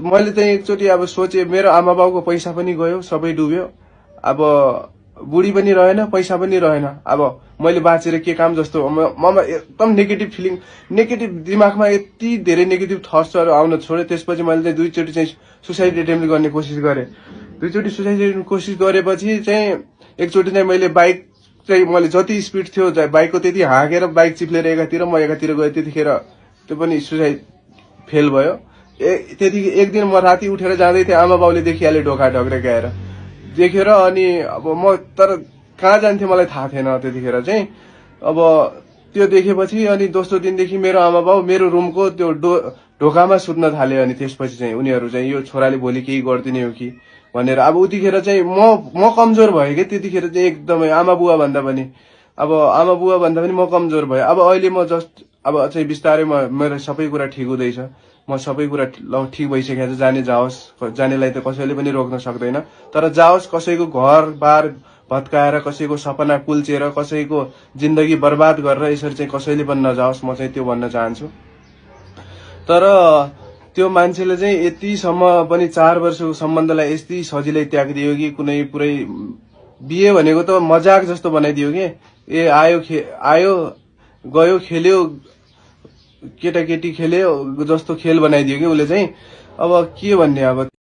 मैले चाहिँ एकचोटि अब सोचे मेरो आमा बाउको पैसा पनि गयो, सबै डुब्यो। अब बुढी पनि रहेन, पैसा पनि रहेन। अब मैले बाँचेर के काम जस्तो ममा एकदम नेगेटिभ फिलिङ, नेगेटिभ दिमागमा यति धेरै नेगेटिभ थट्सहरू आउन छोड्यो। त्यसपछि मैले चाहिँ दुईचोटि चाहिँ सुसाइड एटेम्प्ट गर्ने कोसिस गरेँ। दुईचोटि सुसाइड एटेम्प्ट कोसिस गरेपछि चाहिँ एकचोटि चाहिँ मैले बाइक चाहिँ मैले जति स्पिड थियो बाइकको त्यति हाँकेर बाइक चिप्लेर एकातिर म एकातिर गएँ। त्यतिखेर त्यो पनि सुसाइड फेल भयो। त्यति एक दिन म राति उठेर जाँदै थिएँ, आमा बाउले देखिहाले ढोका ढक्रेको आएर देखेर। अनि अब म तर कहाँ जान्थेँ मलाई थाहा थिएन त्यतिखेर चाहिँ। अब त्यो देखेपछि अनि दोस्रो दिनदेखि मेरो आमा बाउ मेरो रुमको त्यो ढोकामा सुत्न थाले। अनि त्यसपछि चाहिँ उनीहरू चाहिँ यो छोराले भोलि केही गरिदिने हो कि भनेर। अब उतिखेर चाहिँ म कमजोर भएँ कि त्यतिखेर चाहिँ एकदमै आमा बुवा भन्दा पनि म कमजोर भएँ। अब अहिले म जस्ट अब चाहिँ बिस्तारै मेरो सबै कुरा ठिक हुँदैछ। म सबै कुरा ठिक भइसकेको छ। जाने जाओस्, जानेलाई त कसैले पनि रोक्न सक्दैन। तर जाओस्, कसैको घर बार भत्काएर, कसैको सपना कुल्चेर, कसैको जिन्दगी बर्बाद गरेर यसरी चाहिँ कसैले पनि नजाओस्, म चाहिँ त्यो भन्न चाहन्छु। तर त्यो मान्छेले चाहिँ यतिसम्म पनि 4 वर्षको सम्बन्धलाई यति सजिलै त्यागिदियो कि कुनै पुरै बिहे भनेको त मजाक जस्तो बनाइदियो कि आयो गयो, खेल्यो, केटाकेटी खेल्यो जस्तो खेल बनाइदियो कि उसले चाहिँ। अब के भन्ने अब